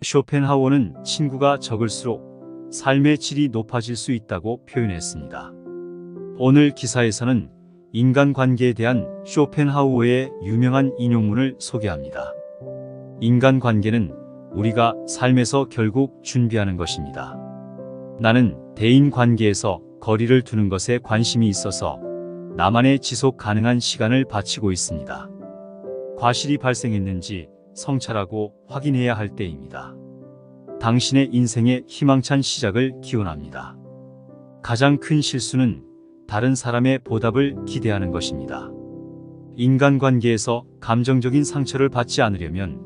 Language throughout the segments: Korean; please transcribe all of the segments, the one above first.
쇼펜하우어는 친구가 적을수록 삶의 질이 높아질 수 있다고 표현했습니다. 오늘 기사에서는 인간관계에 대한 쇼펜하우어의 유명한 인용문을 소개합니다. 인간관계는 우리가 삶에서 결국 준비하는 것입니다. 나는 대인관계에서 거리를 두는 것에 관심이 있어서 나만의 지속 가능한 시간을 바치고 있습니다. 과실이 발생했는지 성찰하고 확인해야 할 때입니다. 당신의 인생의 희망찬 시작을 기원합니다. 가장 큰 실수는 다른 사람의 보답을 기대하는 것입니다. 인간관계에서 감정적인 상처를 받지 않으려면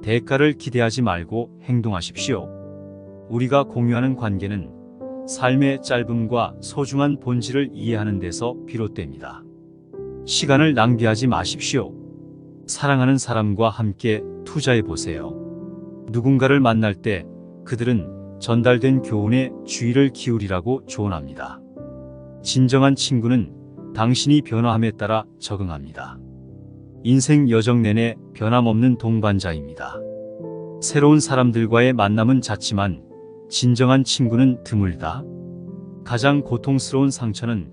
대가를 기대하지 말고 행동하십시오. 우리가 공유하는 관계는 삶의 짧음과 소중한 본질을 이해하는 데서 비롯됩니다. 시간을 낭비하지 마십시오. 사랑하는 사람과 함께 투자해 보세요. 누군가를 만날 때 그들은 전달된 교훈에 주의를 기울이라고 조언합니다. 진정한 친구는 당신이 변화함에 따라 적응합니다. 인생 여정 내내 변함없는 동반자입니다. 새로운 사람들과의 만남은 잦지만 진정한 친구는 드물다. 가장 고통스러운 상처는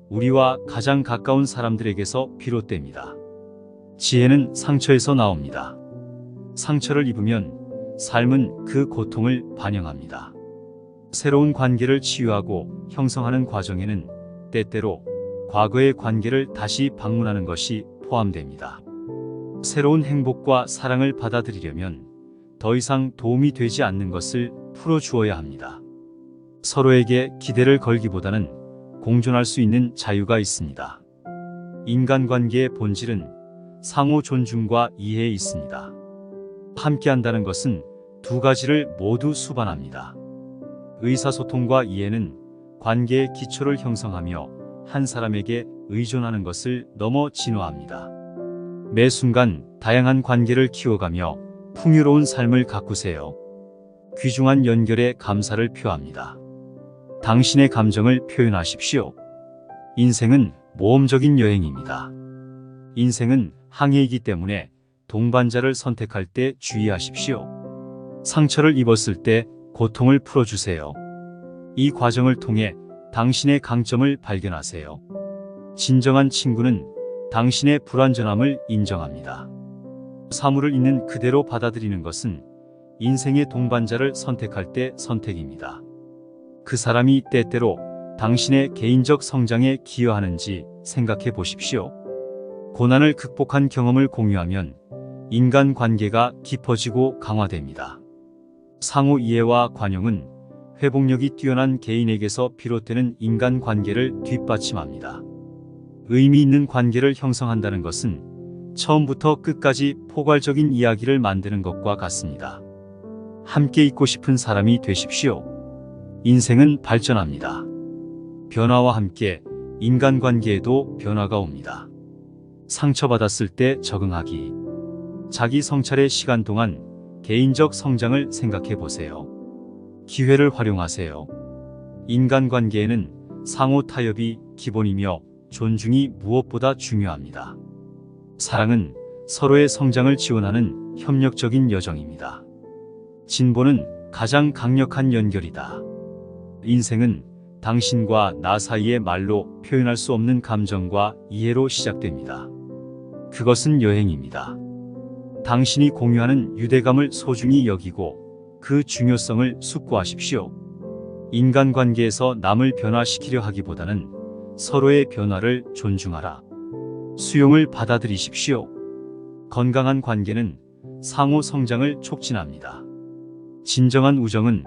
우리와 가장 가까운 사람들에게서 비롯됩니다. 지혜는 상처에서 나옵니다. 상처를 입으면 삶은 그 고통을 반영합니다. 새로운 관계를 치유하고 형성하는 과정에는 때때로 과거의 관계를 다시 방문하는 것이 포함됩니다. 새로운 행복과 사랑을 받아들이려면 더 이상 도움이 되지 않는 것을 풀어주어야 합니다. 서로에게 기대를 걸기보다는 공존할 수 있는 자유가 있습니다. 인간관계의 본질은 상호 존중과 이해에 있습니다. 함께한다는 것은 두 가지를 모두 수반합니다. 의사소통과 이해는 관계의 기초를 형성하며 한 사람에게 의존하는 것을 넘어 진화합니다. 매 순간 다양한 관계를 키워가며 풍요로운 삶을 가꾸세요. 귀중한 연결에 감사를 표합니다. 당신의 감정을 표현하십시오. 인생은 모험적인 여행입니다. 인생은 항해이기 때문에 동반자를 선택할 때 주의하십시오. 상처를 입었을 때 고통을 풀어주세요. 이 과정을 통해 당신의 강점을 발견하세요. 진정한 친구는 당신의 불완전함을 인정합니다. 사물을 있는 그대로 받아들이는 것은 인생의 동반자를 선택할 때 선택입니다. 그 사람이 때때로 당신의 개인적 성장에 기여하는지 생각해 보십시오. 고난을 극복한 경험을 공유하면 인간관계가 깊어지고 강화됩니다. 상호 이해와 관용은 회복력이 뛰어난 개인에게서 비롯되는 인간관계를 뒷받침합니다. 의미 있는 관계를 형성한다는 것은 처음부터 끝까지 포괄적인 이야기를 만드는 것과 같습니다. 함께 있고 싶은 사람이 되십시오. 인생은 발전합니다. 변화와 함께 인간관계에도 변화가 옵니다. 상처받았을 때 적응하기. 자기 성찰의 시간 동안 개인적 성장을 생각해 보세요. 기회를 활용하세요. 인간관계에는 상호 타협이 기본이며 존중이 무엇보다 중요합니다. 사랑은 서로의 성장을 지원하는 협력적인 여정입니다. 진보는 가장 강력한 연결이다. 인생은 당신과 나 사이의 말로 표현할 수 없는 감정과 이해로 시작됩니다. 그것은 여행입니다. 당신이 공유하는 유대감을 소중히 여기고 그 중요성을 숙고하십시오. 인간관계에서 남을 변화시키려 하기보다는 서로의 변화를 존중하라. 수용을 받아들이십시오. 건강한 관계는 상호 성장을 촉진합니다. 진정한 우정은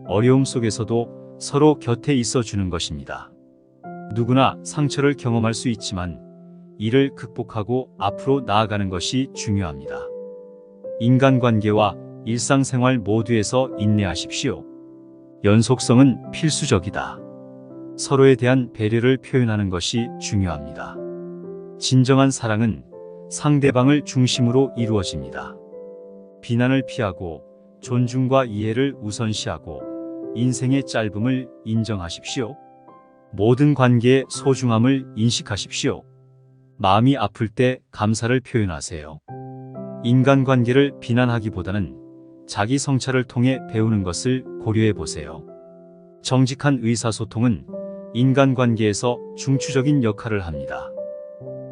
어려움 속에서도 서로 곁에 있어주는 것입니다. 누구나 상처를 경험할 수 있지만 이를 극복하고 앞으로 나아가는 것이 중요합니다. 인간관계와 일상생활 모두에서 인내하십시오. 연속성은 필수적이다. 서로에 대한 배려를 표현하는 것이 중요합니다. 진정한 사랑은 상대방을 중심으로 이루어집니다. 비난을 피하고 존중과 이해를 우선시하고 인생의 짧음을 인정하십시오. 모든 관계의 소중함을 인식하십시오. 마음이 아플 때 감사를 표현하세요. 인간관계를 비난하기보다는 자기 성찰을 통해 배우는 것을 고려해 보세요. 정직한 의사소통은 인간관계에서 중추적인 역할을 합니다.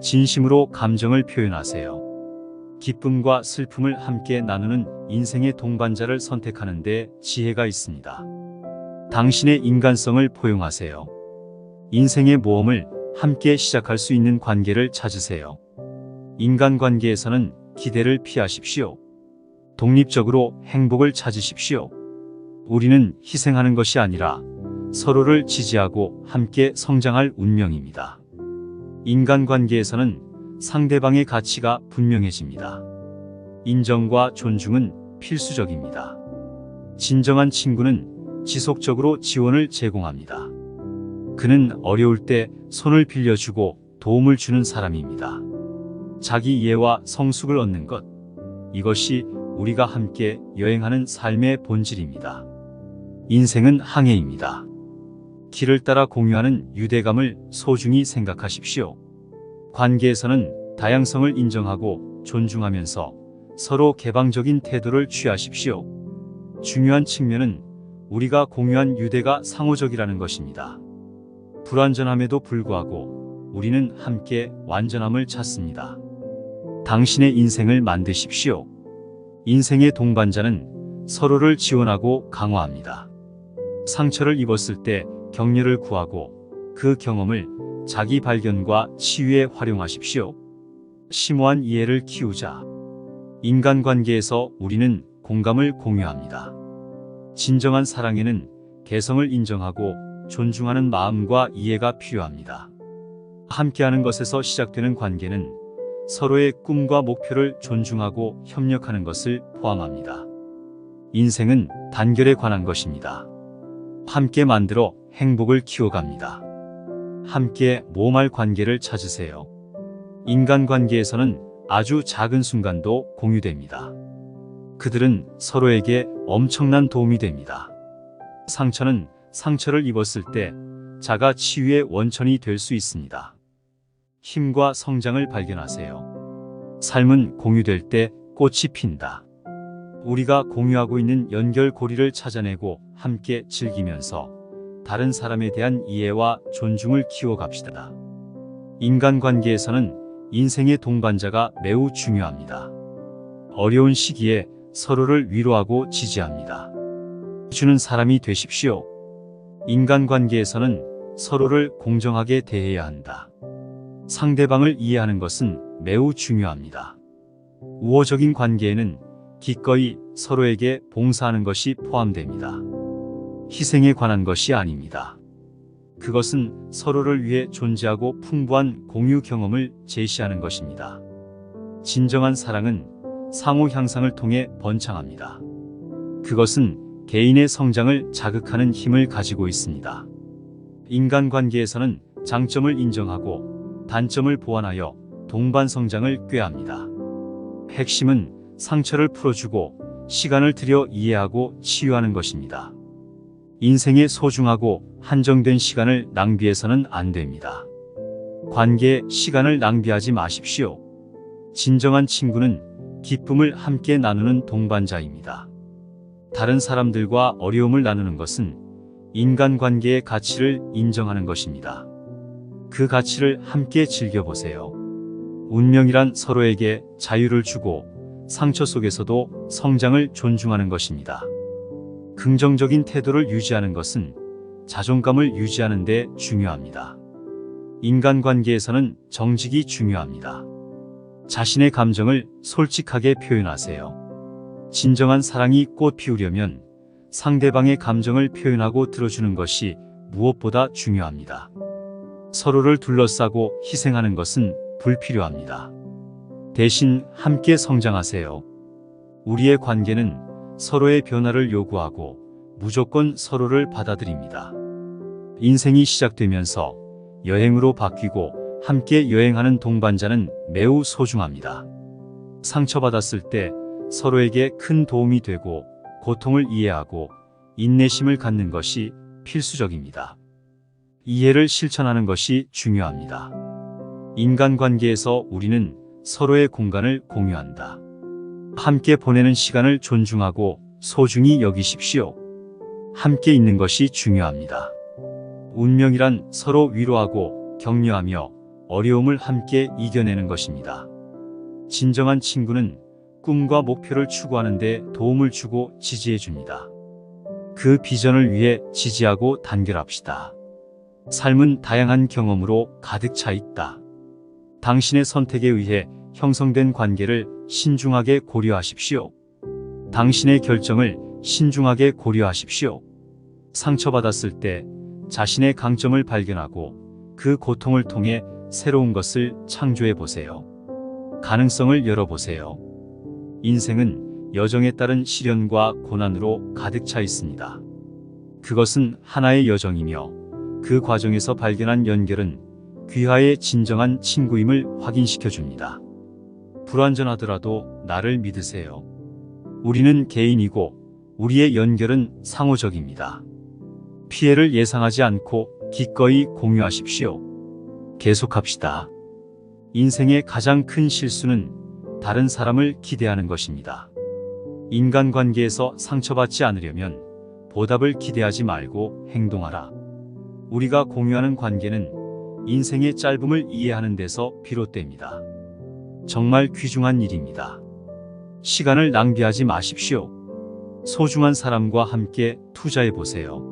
진심으로 감정을 표현하세요. 기쁨과 슬픔을 함께 나누는 인생의 동반자를 선택하는 데 지혜가 있습니다. 당신의 인간성을 포용하세요. 인생의 모험을 함께 시작할 수 있는 관계를 찾으세요. 인간관계에서는 기대를 피하십시오. 독립적으로 행복을 찾으십시오. 우리는 희생하는 것이 아니라 서로를 지지하고 함께 성장할 운명입니다. 인간관계에서는 상대방의 가치가 분명해집니다. 인정과 존중은 필수적입니다. 진정한 친구는 지속적으로 지원을 제공합니다. 그는 어려울 때 손을 빌려주고 도움을 주는 사람입니다. 자기 이해와 성숙을 얻는 것, 이것이 우리가 함께 여행하는 삶의 본질입니다. 인생은 항해입니다. 길을 따라 공유하는 유대감을 소중히 생각하십시오. 관계에서는 다양성을 인정하고 존중하면서 서로 개방적인 태도를 취하십시오. 중요한 측면은 우리가 공유한 유대가 상호적이라는 것입니다. 불완전함에도 불구하고 우리는 함께 완전함을 찾습니다. 당신의 인생을 만드십시오. 인생의 동반자는 서로를 지원하고 강화합니다. 상처를 입었을 때 격려를 구하고 그 경험을 자기 발견과 치유에 활용하십시오. 심오한 이해를 키우자. 인간관계에서 우리는 공감을 공유합니다. 진정한 사랑에는 개성을 인정하고 존중하는 마음과 이해가 필요합니다. 함께하는 것에서 시작되는 관계는 서로의 꿈과 목표를 존중하고 협력하는 것을 포함합니다. 인생은 단결에 관한 것입니다. 함께 만들어 행복을 키워갑니다. 함께 모험할 관계를 찾으세요. 인간관계에서는 아주 작은 순간도 공유됩니다. 그들은 서로에게 엄청난 도움이 됩니다. 상처는 상처를 입었을 때 자가 치유의 원천이 될 수 있습니다. 힘과 성장을 발견하세요. 삶은 공유될 때 꽃이 핀다. 우리가 공유하고 있는 연결고리를 찾아내고 함께 즐기면서 다른 사람에 대한 이해와 존중을 키워갑시다. 인간관계에서는 인생의 동반자가 매우 중요합니다. 어려운 시기에 서로를 위로하고 지지합니다. 주는 사람이 되십시오. 인간관계에서는 서로를 공정하게 대해야 한다. 상대방을 이해하는 것은 매우 중요합니다. 우호적인 관계에는 기꺼이 서로에게 봉사하는 것이 포함됩니다. 희생에 관한 것이 아닙니다. 그것은 서로를 위해 존재하고 풍부한 공유 경험을 제시하는 것입니다. 진정한 사랑은 상호 향상을 통해 번창합니다. 그것은 개인의 성장을 자극하는 힘을 가지고 있습니다. 인간관계에서는 장점을 인정하고 단점을 보완하여 동반 성장을 꾀합니다. 핵심은 상처를 풀어주고 시간을 들여 이해하고 치유하는 것입니다. 인생의 소중하고 한정된 시간을 낭비해서는 안 됩니다. 관계에 시간을 낭비하지 마십시오. 진정한 친구는 기쁨을 함께 나누는 동반자입니다. 다른 사람들과 어려움을 나누는 것은 인간관계의 가치를 인정하는 것입니다. 그 가치를 함께 즐겨보세요. 운명이란 서로에게 자유를 주고 상처 속에서도 성장을 존중하는 것입니다. 긍정적인 태도를 유지하는 것은 자존감을 유지하는 데 중요합니다. 인간관계에서는 정직이 중요합니다. 자신의 감정을 솔직하게 표현하세요. 진정한 사랑이 꽃 피우려면 상대방의 감정을 표현하고 들어주는 것이 무엇보다 중요합니다. 서로를 둘러싸고 희생하는 것은 불필요합니다. 대신 함께 성장하세요. 우리의 관계는 서로의 변화를 요구하고 무조건 서로를 받아들입니다. 인생이 시작되면서 여행으로 바뀌고 함께 여행하는 동반자는 매우 소중합니다. 상처받았을 때 서로에게 큰 도움이 되고 고통을 이해하고 인내심을 갖는 것이 필수적입니다. 이해를 실천하는 것이 중요합니다. 인간관계에서 우리는 서로의 공간을 공유한다. 함께 보내는 시간을 존중하고 소중히 여기십시오. 함께 있는 것이 중요합니다. 운명이란 서로 위로하고 격려하며 어려움을 함께 이겨내는 것입니다. 진정한 친구는 꿈과 목표를 추구하는 데 도움을 주고 지지해 줍니다. 그 비전을 위해 지지하고 단결합시다. 삶은 다양한 경험으로 가득 차 있다. 당신의 선택에 의해 형성된 관계를 신중하게 고려하십시오. 당신의 결정을 신중하게 고려하십시오. 상처받았을 때 자신의 강점을 발견하고 그 고통을 통해 새로운 것을 창조해 보세요. 가능성을 열어보세요. 인생은 여정에 따른 시련과 고난으로 가득 차 있습니다. 그것은 하나의 여정이며 그 과정에서 발견한 연결은 귀하의 진정한 친구임을 확인시켜 줍니다. 불완전하더라도 나를 믿으세요. 우리는 개인이고 우리의 연결은 상호적입니다. 피해를 예상하지 않고 기꺼이 공유하십시오. 계속합시다. 인생의 가장 큰 실수는 다른 사람을 기대하는 것입니다. 인간관계에서 상처받지 않으려면 보답을 기대하지 말고 행동하라. 우리가 공유하는 관계는 인생의 짧음을 이해하는 데서 비롯됩니다. 정말 귀중한 일입니다. 시간을 낭비하지 마십시오. 소중한 사람과 함께 투자해 보세요.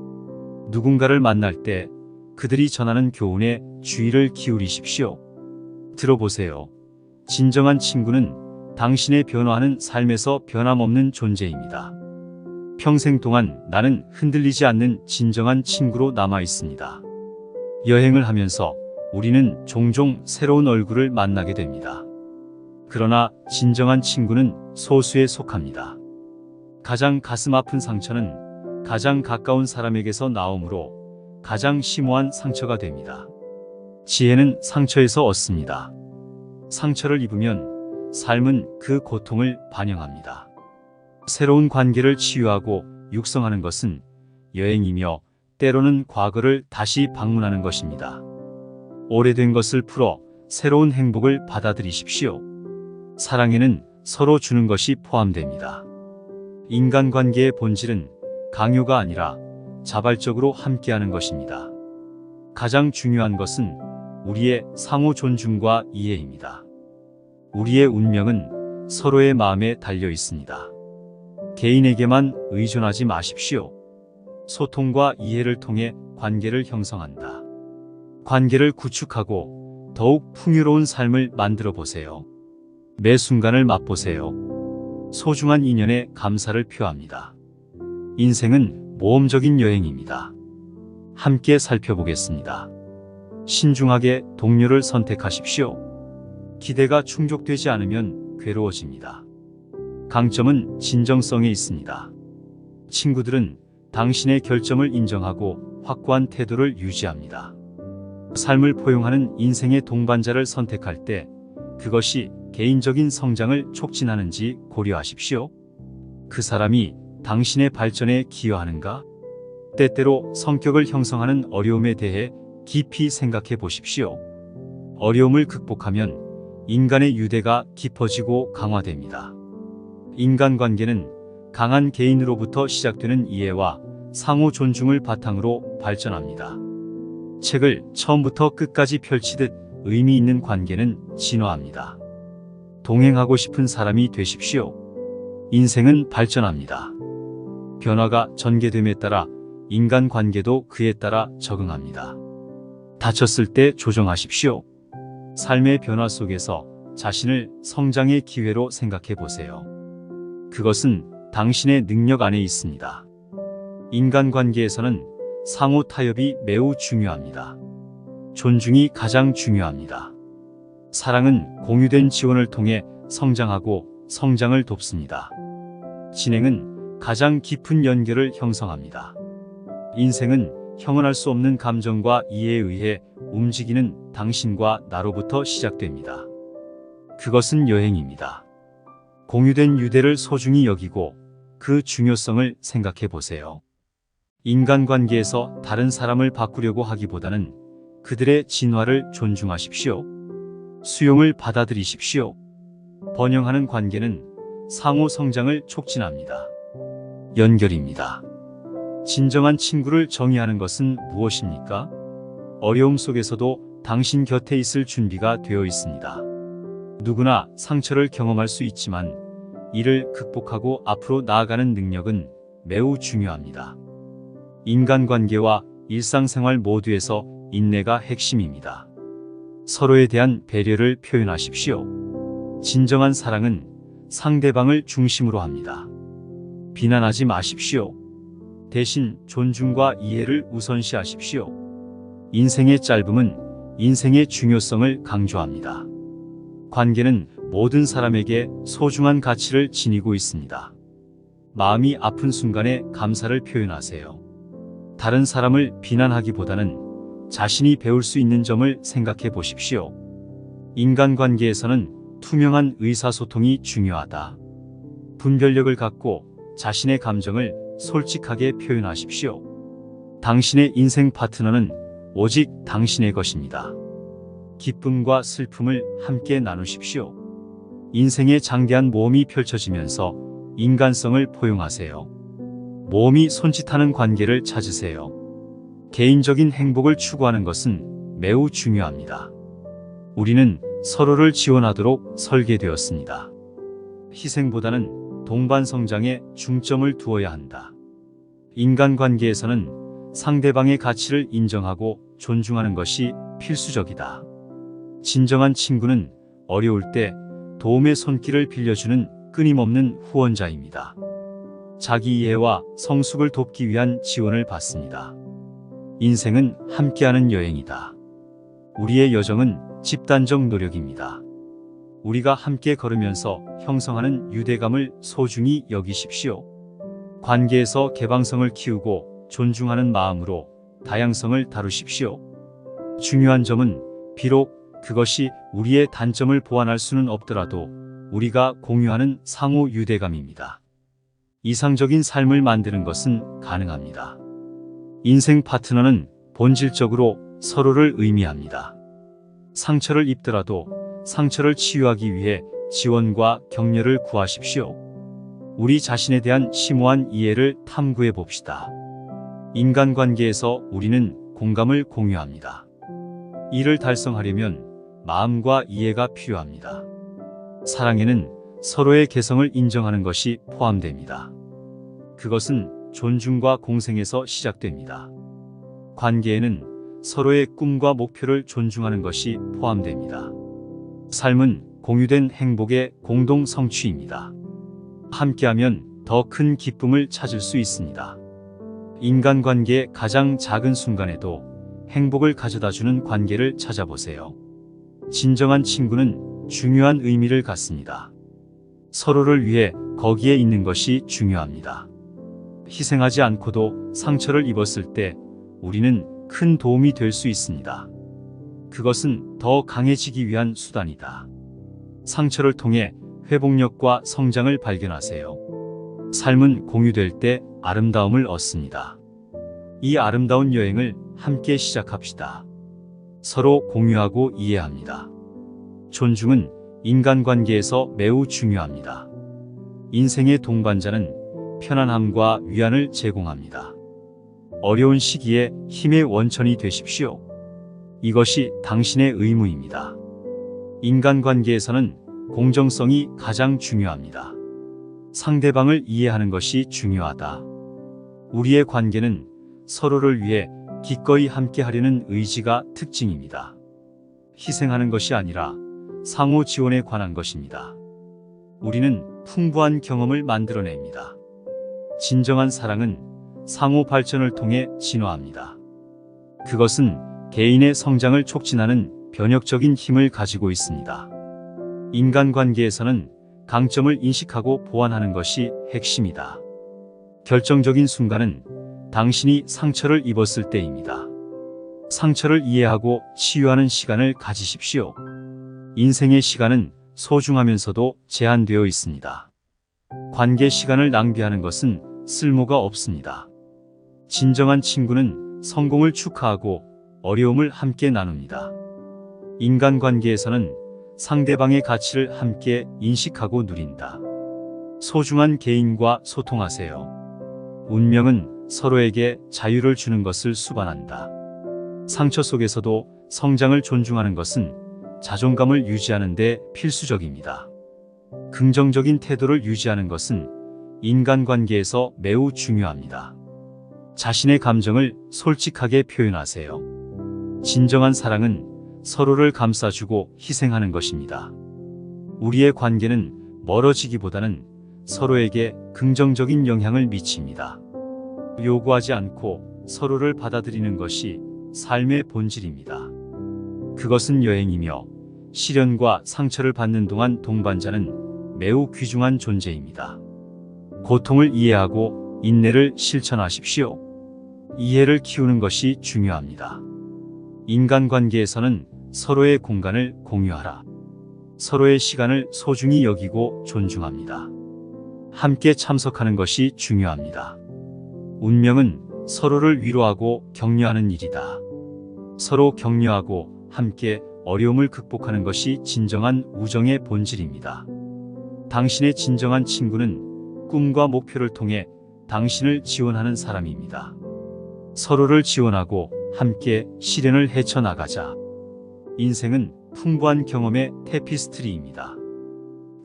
누군가를 만날 때 그들이 전하는 교훈에 주의를 기울이십시오. 들어보세요. 진정한 친구는 당신의 변화하는 삶에서 변함없는 존재입니다. 평생 동안 나는 흔들리지 않는 진정한 친구로 남아 있습니다. 여행을 하면서 우리는 종종 새로운 얼굴을 만나게 됩니다. 그러나 진정한 친구는 소수에 속합니다. 가장 가슴 아픈 상처는 가장 가까운 사람에게서 나오므로 가장 심오한 상처가 됩니다. 지혜는 상처에서 얻습니다. 상처를 입으면 삶은 그 고통을 반영합니다. 새로운 관계를 치유하고 육성하는 것은 여행이며 때로는 과거를 다시 방문하는 것입니다. 오래된 것을 풀어 새로운 행복을 받아들이십시오. 사랑에는 서로 주는 것이 포함됩니다. 인간관계의 본질은 강요가 아니라 자발적으로 함께하는 것입니다. 가장 중요한 것은 우리의 상호 존중과 이해입니다. 우리의 운명은 서로의 마음에 달려 있습니다. 개인에게만 의존하지 마십시오. 소통과 이해를 통해 관계를 형성한다. 관계를 구축하고 더욱 풍요로운 삶을 만들어 보세요. 매 순간을 맛보세요. 소중한 인연에 감사를 표합니다. 인생은 모험적인 여행입니다. 함께 살펴보겠습니다. 신중하게 동료를 선택하십시오. 기대가 충족되지 않으면 괴로워집니다. 강점은 진정성에 있습니다. 친구들은 당신의 결점을 인정하고 확고한 태도를 유지합니다. 삶을 포용하는 인생의 동반자를 선택할 때 그것이 개인적인 성장을 촉진하는지 고려하십시오. 그 사람이 당신의 발전에 기여하는가? 때때로 성격을 형성하는 어려움에 대해 깊이 생각해 보십시오. 어려움을 극복하면 인간의 유대가 깊어지고 강화됩니다. 인간관계는 강한 개인으로부터 시작되는 이해와 상호 존중을 바탕으로 발전합니다. 책을 처음부터 끝까지 펼치듯 의미 있는 관계는 진화합니다. 동행하고 싶은 사람이 되십시오. 인생은 발전합니다. 변화가 전개됨에 따라 인간관계도 그에 따라 적응합니다. 다쳤을 때 조정하십시오. 삶의 변화 속에서 자신을 성장의 기회로 생각해 보세요. 그것은 당신의 능력 안에 있습니다. 인간관계에서는 상호 타협이 매우 중요합니다. 존중이 가장 중요합니다. 사랑은 공유된 지원을 통해 성장하고 성장을 돕습니다. 진행은 가장 깊은 연결을 형성합니다. 인생은 형언할 수 없는 감정과 이해에 의해 움직이는 당신과 나로부터 시작됩니다. 그것은 여행입니다. 공유된 유대를 소중히 여기고 그 중요성을 생각해 보세요. 인간관계에서 다른 사람을 바꾸려고 하기보다는 그들의 진화를 존중하십시오. 수용을 받아들이십시오. 번영하는 관계는 상호 성장을 촉진합니다. 연결입니다. 진정한 친구를 정의하는 것은 무엇입니까? 어려움 속에서도 당신 곁에 있을 준비가 되어 있습니다. 누구나 상처를 경험할 수 있지만 이를 극복하고 앞으로 나아가는 능력은 매우 중요합니다. 인간관계와 일상생활 모두에서 인내가 핵심입니다. 서로에 대한 배려를 표현하십시오. 진정한 사랑은 상대방을 중심으로 합니다. 비난하지 마십시오. 대신 존중과 이해를 우선시하십시오. 인생의 짧음은 인생의 중요성을 강조합니다. 관계는 모든 사람에게 소중한 가치를 지니고 있습니다. 마음이 아픈 순간에 감사를 표현하세요. 다른 사람을 비난하기보다는 자신이 배울 수 있는 점을 생각해 보십시오. 인간관계에서는 투명한 의사소통이 중요하다. 분별력을 갖고 자신의 감정을 솔직하게 표현하십시오. 당신의 인생 파트너는 오직 당신의 것입니다. 기쁨과 슬픔을 함께 나누십시오. 인생의 장대한 모험이 펼쳐지면서 인간성을 포용하세요. 모험이 손짓하는 관계를 찾으세요. 개인적인 행복을 추구하는 것은 매우 중요합니다. 우리는 서로를 지원하도록 설계되었습니다. 희생보다는 동반 성장에 중점을 두어야 한다. 인간관계에서는 상대방의 가치를 인정하고 존중하는 것이 필수적이다. 진정한 친구는 어려울 때 도움의 손길을 빌려주는 끊임없는 후원자입니다. 자기 이해와 성숙을 돕기 위한 지원을 받습니다. 인생은 함께하는 여행이다. 우리의 여정은 집단적 노력입니다. 우리가 함께 걸으면서 형성하는 유대감을 소중히 여기십시오. 관계에서 개방성을 키우고 존중하는 마음으로 다양성을 다루십시오. 중요한 점은 비록 그것이 우리의 단점을 보완할 수는 없더라도 우리가 공유하는 상호 유대감입니다. 이상적인 삶을 만드는 것은 가능합니다. 인생 파트너는 본질적으로 서로를 의미합니다. 상처를 입더라도 상처를 치유하기 위해 지원과 격려를 구하십시오. 우리 자신에 대한 심오한 이해를 탐구해 봅시다. 인간관계에서 우리는 공감을 공유합니다. 이를 달성하려면 마음과 이해가 필요합니다. 사랑에는 서로의 개성을 인정하는 것이 포함됩니다. 그것은 존중과 공생에서 시작됩니다. 관계에는 서로의 꿈과 목표를 존중하는 것이 포함됩니다. 삶은 공유된 행복의 공동 성취입니다. 함께하면 더 큰 기쁨을 찾을 수 있습니다. 인간관계의 가장 작은 순간에도 행복을 가져다주는 관계를 찾아보세요. 진정한 친구는 중요한 의미를 갖습니다. 서로를 위해 거기에 있는 것이 중요합니다. 희생하지 않고도 상처를 입었을 때 우리는 큰 도움이 될 수 있습니다. 그것은 더 강해지기 위한 수단이다. 상처를 통해 회복력과 성장을 발견하세요. 삶은 공유될 때 아름다움을 얻습니다. 이 아름다운 여행을 함께 시작합시다. 서로 공유하고 이해합니다. 존중은 인간관계에서 매우 중요합니다. 인생의 동반자는 편안함과 위안을 제공합니다. 어려운 시기에 힘의 원천이 되십시오. 이것이 당신의 의무입니다. 인간관계에서는 공정성이 가장 중요합니다. 상대방을 이해하는 것이 중요하다. 우리의 관계는 서로를 위해 기꺼이 함께하려는 의지가 특징입니다. 희생하는 것이 아니라 상호 지원에 관한 것입니다. 우리는 풍부한 경험을 만들어냅니다. 진정한 사랑은 상호 발전을 통해 진화합니다. 그것은 개인의 성장을 촉진하는 변혁적인 힘을 가지고 있습니다. 인간관계에서는 강점을 인식하고 보완하는 것이 핵심이다. 결정적인 순간은 당신이 상처를 입었을 때입니다. 상처를 이해하고 치유하는 시간을 가지십시오. 인생의 시간은 소중하면서도 제한되어 있습니다. 관계 시간을 낭비하는 것은 쓸모가 없습니다. 진정한 친구는 성공을 축하하고 어려움을 함께 나눕니다. 인간관계에서는 상대방의 가치를 함께 인식하고 누린다. 소중한 개인과 소통하세요. 운명은 서로에게 자유를 주는 것을 수반한다. 상처 속에서도 성장을 존중하는 것은 자존감을 유지하는 데 필수적입니다. 긍정적인 태도를 유지하는 것은 인간관계에서 매우 중요합니다. 자신의 감정을 솔직하게 표현하세요. 진정한 사랑은 서로를 감싸주고 희생하는 것입니다. 우리의 관계는 멀어지기보다는 서로에게 긍정적인 영향을 미칩니다. 요구하지 않고 서로를 받아들이는 것이 삶의 본질입니다. 그것은 여행이며 시련과 상처를 받는 동안 동반자는 매우 귀중한 존재입니다. 고통을 이해하고 인내를 실천하십시오. 이해를 키우는 것이 중요합니다. 인간관계에서는 서로의 공간을 공유하라. 서로의 시간을 소중히 여기고 존중합니다. 함께 참석하는 것이 중요합니다. 운명은 서로를 위로하고 격려하는 일이다. 서로 격려하고 함께 어려움을 극복하는 것이 진정한 우정의 본질입니다. 당신의 진정한 친구는 꿈과 목표를 통해 당신을 지원하는 사람입니다. 서로를 지원하고 함께 시련을 헤쳐나가자. 인생은 풍부한 경험의 테피스트리입니다.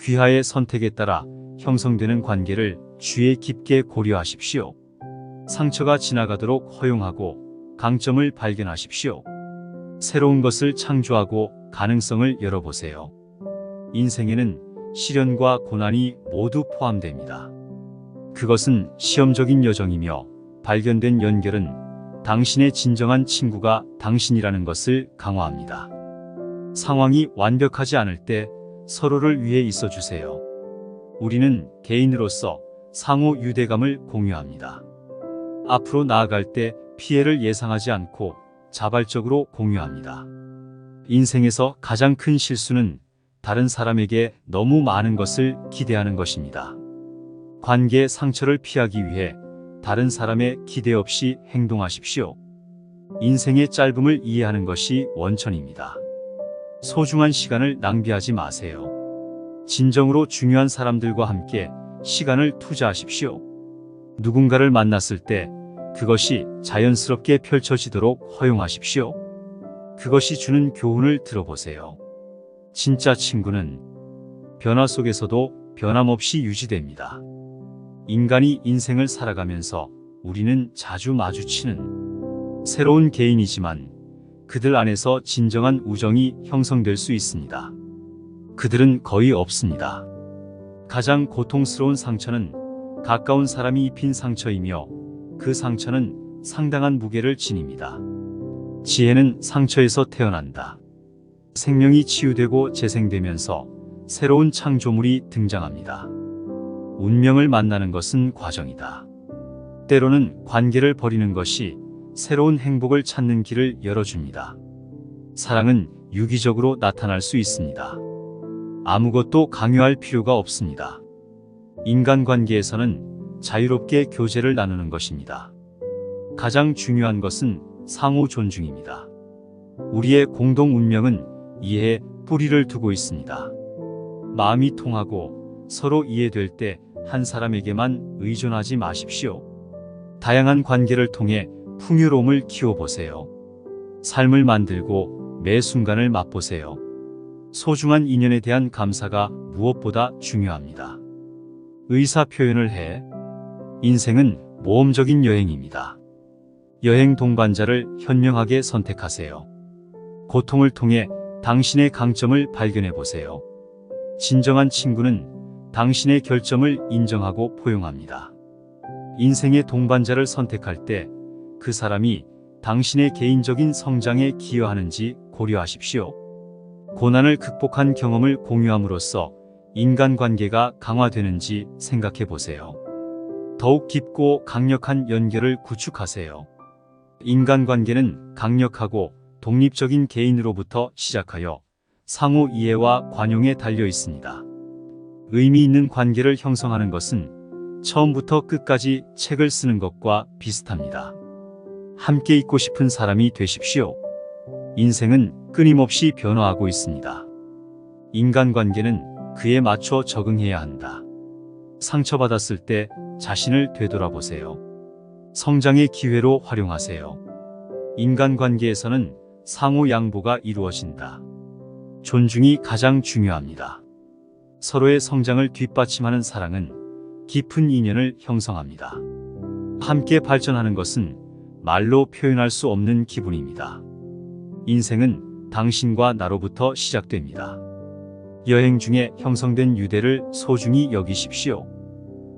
귀하의 선택에 따라 형성되는 관계를 주의 깊게 고려하십시오. 상처가 지나가도록 허용하고 강점을 발견하십시오. 새로운 것을 창조하고 가능성을 열어보세요. 인생에는 시련과 고난이 모두 포함됩니다. 그것은 시험적인 여정이며 발견된 연결은 당신의 진정한 친구가 당신이라는 것을 강화합니다. 상황이 완벽하지 않을 때 서로를 위해 있어 주세요. 우리는 개인으로서 상호 유대감을 공유합니다. 앞으로 나아갈 때 피해를 예상하지 않고 자발적으로 공유합니다. 인생에서 가장 큰 실수는 다른 사람에게 너무 많은 것을 기대하는 것입니다. 관계의 상처를 피하기 위해 다른 사람의 기대 없이 행동하십시오. 인생의 짧음을 이해하는 것이 원천입니다. 소중한 시간을 낭비하지 마세요. 진정으로 중요한 사람들과 함께 시간을 투자하십시오. 누군가를 만났을 때 그것이 자연스럽게 펼쳐지도록 허용하십시오. 그것이 주는 교훈을 들어보세요. 진짜 친구는 변화 속에서도 변함없이 유지됩니다. 인간이 인생을 살아가면서 우리는 자주 마주치는 새로운 개인이지만 그들 안에서 진정한 우정이 형성될 수 있습니다. 그들은 거의 없습니다. 가장 고통스러운 상처는 가까운 사람이 입힌 상처이며 그 상처는 상당한 무게를 지닙니다. 지혜는 상처에서 태어난다. 생명이 치유되고 재생되면서 새로운 창조물이 등장합니다. 운명을 만나는 것은 과정이다. 때로는 관계를 버리는 것이 새로운 행복을 찾는 길을 열어줍니다. 사랑은 유기적으로 나타날 수 있습니다. 아무것도 강요할 필요가 없습니다. 인간관계에서는 자유롭게 교제를 나누는 것입니다. 가장 중요한 것은 상호 존중입니다. 우리의 공동 운명은 이해에 뿌리를 두고 있습니다. 마음이 통하고 서로 이해될 때 한 사람에게만 의존하지 마십시오. 다양한 관계를 통해 풍요로움을 키워보세요. 삶을 만들고 매 순간을 맛보세요. 소중한 인연에 대한 감사가 무엇보다 중요합니다. 의사 표현을 해. 인생은 모험적인 여행입니다. 여행 동반자를 현명하게 선택하세요. 고통을 통해 당신의 강점을 발견해 보세요. 진정한 친구는 당신의 결점을 인정하고 포용합니다. 인생의 동반자를 선택할 때 그 사람이 당신의 개인적인 성장에 기여하는지 고려하십시오. 고난을 극복한 경험을 공유함으로써 인간관계가 강화되는지 생각해 보세요. 더욱 깊고 강력한 연결을 구축하세요. 인간관계는 강력하고 독립적인 개인으로부터 시작하여 상호 이해와 관용에 달려 있습니다. 의미 있는 관계를 형성하는 것은 처음부터 끝까지 책을 쓰는 것과 비슷합니다. 함께 있고 싶은 사람이 되십시오. 인생은 끊임없이 변화하고 있습니다. 인간관계는 그에 맞춰 적응해야 한다. 상처받았을 때 자신을 되돌아보세요. 성장의 기회로 활용하세요. 인간관계에서는 상호 양보가 이루어진다. 존중이 가장 중요합니다. 서로의 성장을 뒷받침하는 사랑은 깊은 인연을 형성합니다. 함께 발전하는 것은 말로 표현할 수 없는 기분입니다. 인생은 당신과 나로부터 시작됩니다. 여행 중에 형성된 유대를 소중히 여기십시오.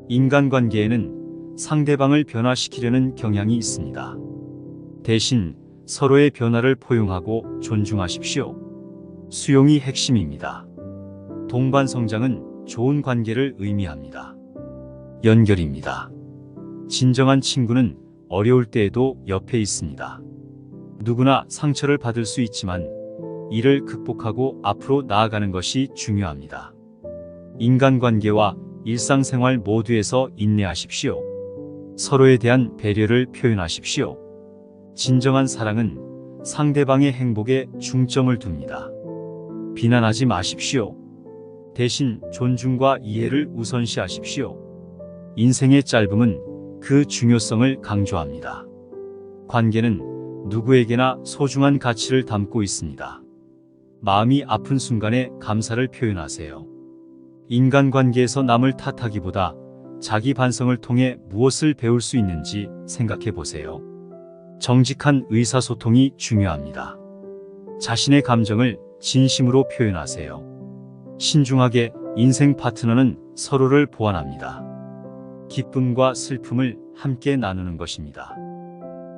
인간관계에는 상대방을 변화시키려는 경향이 있습니다. 대신 서로의 변화를 포용하고 존중하십시오. 수용이 핵심입니다. 동반 성장은 좋은 관계를 의미합니다. 연결입니다. 진정한 친구는 어려울 때에도 옆에 있습니다. 누구나 상처를 받을 수 있지만 이를 극복하고 앞으로 나아가는 것이 중요합니다. 인간관계와 일상생활 모두에서 인내하십시오. 서로에 대한 배려를 표현하십시오. 진정한 사랑은 상대방의 행복에 중점을 둡니다. 비난하지 마십시오. 대신 존중과 이해를 우선시하십시오. 인생의 짧음은 그 중요성을 강조합니다. 관계는 누구에게나 소중한 가치를 담고 있습니다. 마음이 아픈 순간에 감사를 표현하세요. 인간관계에서 남을 탓하기보다 자기 반성을 통해 무엇을 배울 수 있는지 생각해 보세요. 정직한 의사소통이 중요합니다. 자신의 감정을 진심으로 표현하세요. 신중하게 인생 파트너는 서로를 보완합니다. 기쁨과 슬픔을 함께 나누는 것입니다.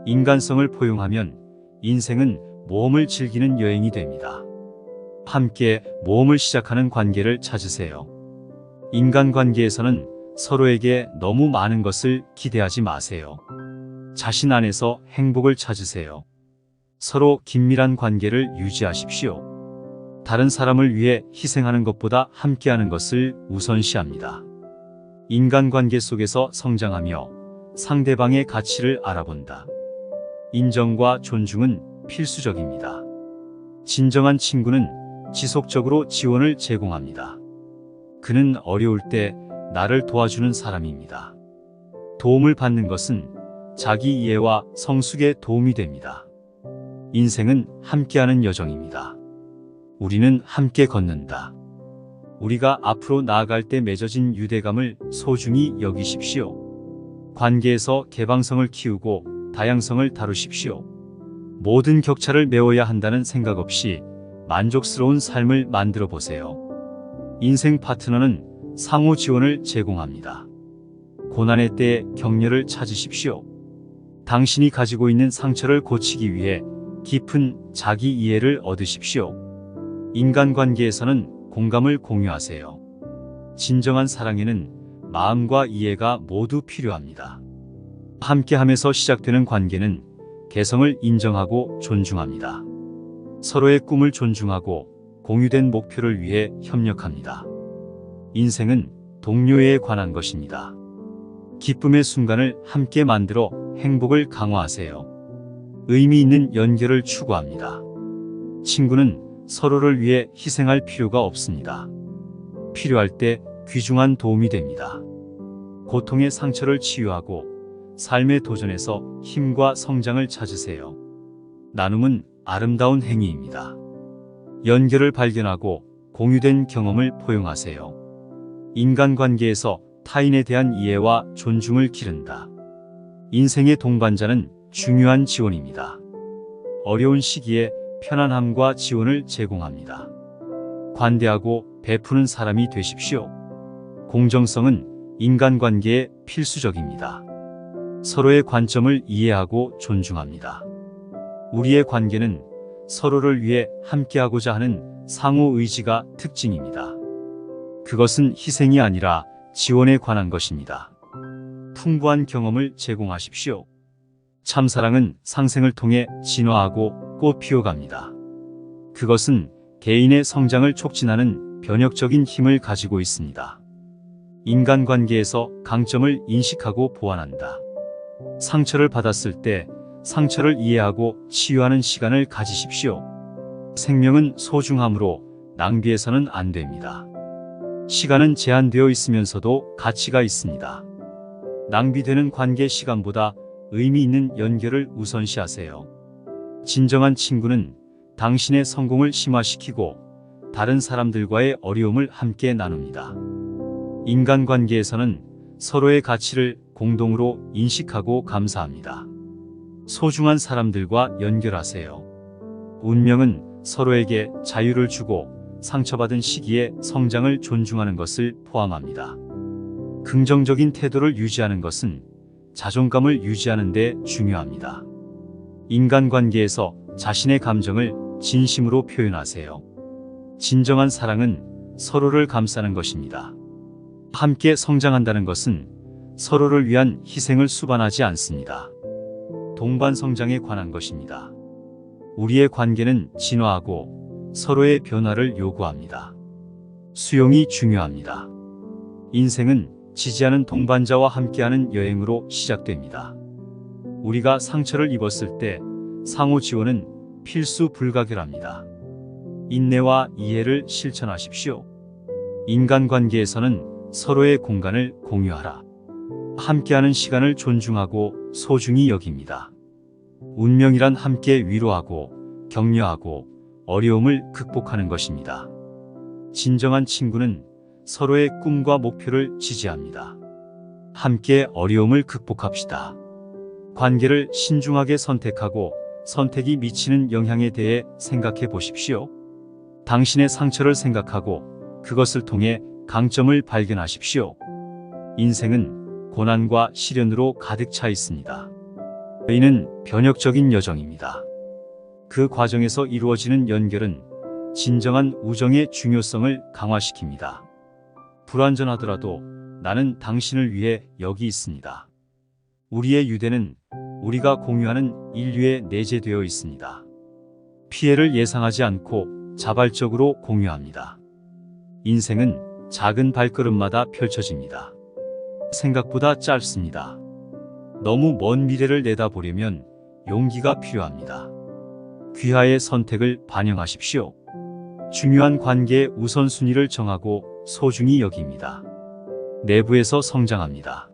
인간성을 포용하면 인생은 모험을 즐기는 여행이 됩니다. 함께 모험을 시작하는 관계를 찾으세요. 인간관계에서는 서로에게 너무 많은 것을 기대하지 마세요. 자신 안에서 행복을 찾으세요. 서로 긴밀한 관계를 유지하십시오. 다른 사람을 위해 희생하는 것보다 함께하는 것을 우선시합니다. 인간관계 속에서 성장하며 상대방의 가치를 알아본다. 인정과 존중은 필수적입니다. 진정한 친구는 지속적으로 지원을 제공합니다. 그는 어려울 때 나를 도와주는 사람입니다. 도움을 받는 것은 자기 이해와 성숙에 도움이 됩니다. 인생은 함께하는 여정입니다. 우리는 함께 걷는다. 우리가 앞으로 나아갈 때 맺어진 유대감을 소중히 여기십시오. 관계에서 개방성을 키우고 다양성을 다루십시오. 모든 격차를 메워야 한다는 생각 없이 만족스러운 삶을 만들어 보세요. 인생 파트너는 상호 지원을 제공합니다. 고난의 때에 격려를 찾으십시오. 당신이 가지고 있는 상처를 고치기 위해 깊은 자기 이해를 얻으십시오. 인간관계에서는 공감을 공유하세요. 진정한 사랑에는 마음과 이해가 모두 필요합니다. 함께하면서 시작되는 관계는 개성을 인정하고 존중합니다. 서로의 꿈을 존중하고 공유된 목표를 위해 협력합니다. 인생은 동료에 관한 것입니다. 기쁨의 순간을 함께 만들어 행복을 강화하세요. 의미 있는 연결을 추구합니다. 친구는 서로를 위해 희생할 필요가 없습니다. 필요할 때 귀중한 도움이 됩니다. 고통의 상처를 치유하고 삶의 도전에서 힘과 성장을 찾으세요. 나눔은 아름다운 행위입니다. 연결을 발견하고 공유된 경험을 포용하세요. 인간관계에서 타인에 대한 이해와 존중을 기른다. 인생의 동반자는 중요한 지원입니다. 어려운 시기에 편안함과 지원을 제공합니다. 관대하고 베푸는 사람이 되십시오. 공정성은 인간관계에 필수적입니다. 서로의 관점을 이해하고 존중합니다. 우리의 관계는 서로를 위해 함께하고자 하는 상호 의지가 특징입니다. 그것은 희생이 아니라 지원에 관한 것입니다. 풍부한 경험을 제공하십시오. 참사랑은 상생을 통해 진화하고 꽃 피워갑니다. 그것은 개인의 성장을 촉진하는 변혁적인 힘을 가지고 있습니다. 인간관계에서 강점을 인식하고 보완한다. 상처를 받았을 때 상처를 이해하고 치유하는 시간을 가지십시오. 생명은 소중함으로 낭비해서는 안 됩니다. 시간은 제한되어 있으면서도 가치가 있습니다. 낭비되는 관계 시간보다 의미 있는 연결을 우선시하세요. 진정한 친구는 당신의 성공을 심화시키고 다른 사람들과의 어려움을 함께 나눕니다. 인간관계에서는 서로의 가치를 공동으로 인식하고 감사합니다. 소중한 사람들과 연결하세요. 운명은 서로에게 자유를 주고 상처받은 시기에 성장을 존중하는 것을 포함합니다. 긍정적인 태도를 유지하는 것은 자존감을 유지하는 데 중요합니다. 인간관계에서 자신의 감정을 진심으로 표현하세요. 진정한 사랑은 서로를 감싸는 것입니다. 함께 성장한다는 것은 서로를 위한 희생을 수반하지 않습니다. 동반 성장에 관한 것입니다. 우리의 관계는 진화하고 서로의 변화를 요구합니다. 수용이 중요합니다. 인생은 지지하는 동반자와 함께하는 여행으로 시작됩니다. 우리가 상처를 입었을 때 상호 지원은 필수 불가결합니다. 인내와 이해를 실천하십시오. 인간관계에서는 서로의 공간을 공유하라. 함께하는 시간을 존중하고 소중히 여깁니다. 운명이란 함께 위로하고 격려하고 어려움을 극복하는 것입니다. 진정한 친구는 서로의 꿈과 목표를 지지합니다. 함께 어려움을 극복합시다. 관계를 신중하게 선택하고 선택이 미치는 영향에 대해 생각해 보십시오. 당신의 상처를 생각하고 그것을 통해 강점을 발견하십시오. 인생은 고난과 시련으로 가득 차 있습니다. 이는 변혁적인 여정입니다. 그 과정에서 이루어지는 연결은 진정한 우정의 중요성을 강화시킵니다. 불완전하더라도 나는 당신을 위해 여기 있습니다. 우리의 유대는 우리가 공유하는 인류에 내재되어 있습니다. 피해를 예상하지 않고 자발적으로 공유합니다. 인생은 작은 발걸음마다 펼쳐집니다. 생각보다 짧습니다. 너무 먼 미래를 내다보려면 용기가 필요합니다. 귀하의 선택을 반영하십시오. 중요한 관계의 우선순위를 정하고 소중히 여깁니다. 내부에서 성장합니다.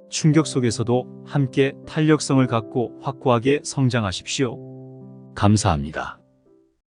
충격 속에서도 함께 탄력성을 갖고 확고하게 성장하십시오. 감사합니다.